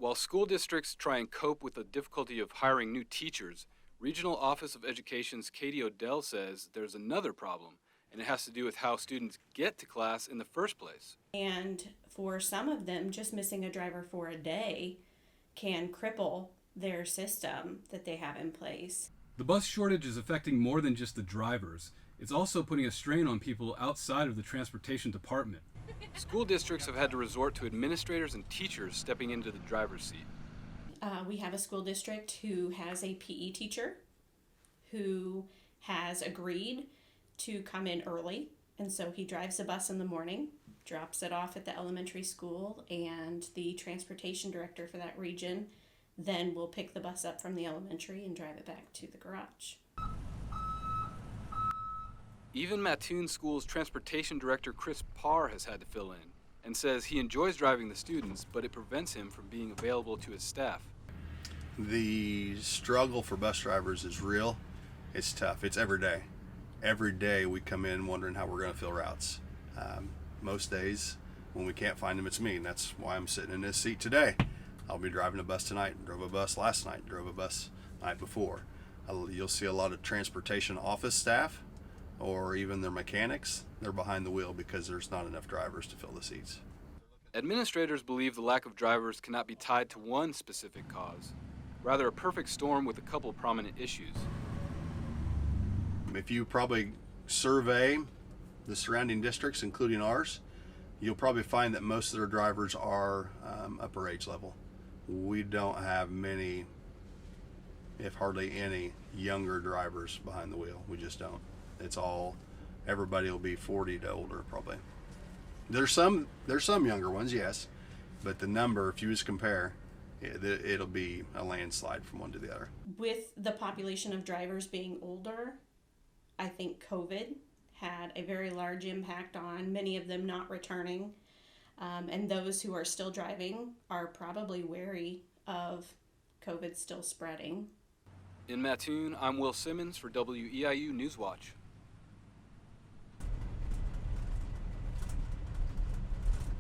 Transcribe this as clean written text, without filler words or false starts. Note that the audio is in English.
While school districts try and cope with the difficulty of hiring new teachers, Regional Office of Education's Katie Odell says there's another problem, and it has to do with how students get to class in the first place. And for some of them, just missing a driver for a day can cripple their system that they have in place. The bus shortage is affecting more than just the drivers. It's also putting a strain on people outside of the transportation department. School districts have had to resort to administrators and teachers stepping into the driver's seat. We have a school district who has a PE teacher who has agreed to come in early, and so he drives a bus in the morning, drops it off at the elementary school, and the transportation director for that region then will pick the bus up from the elementary and drive it back to the garage. Even Mattoon School's transportation director Chris Parr has had to fill in and says he enjoys driving the students, but it prevents him from being available to his staff. The struggle for bus drivers is real. It's tough. It's every day. Every day we come in wondering how we're going to fill routes. Most days when we can't find them, it's me, and that's why I'm sitting in this seat today. I'll be driving a bus tonight, drove a bus last night, drove a bus night before. You'll see a lot of transportation office staff or even their mechanics. They're behind the wheel because there's not enough drivers to fill the seats. Administrators believe the lack of drivers cannot be tied to one specific cause, rather a perfect storm with a couple prominent issues. If you probably survey the surrounding districts, including ours, you'll probably find that most of their drivers are upper age level. We don't have many, if hardly any, younger drivers behind the wheel. We just don't. It's all, everybody will be 40 to older probably. There's some younger ones, yes, but the number, if you just compare, it'll be a landslide from one to the other. With the population of drivers being older, I think COVID had a very large impact on many of them not returning. And those who are still driving are probably wary of COVID still spreading. In Mattoon, I'm Will Simmons for WEIU Newswatch.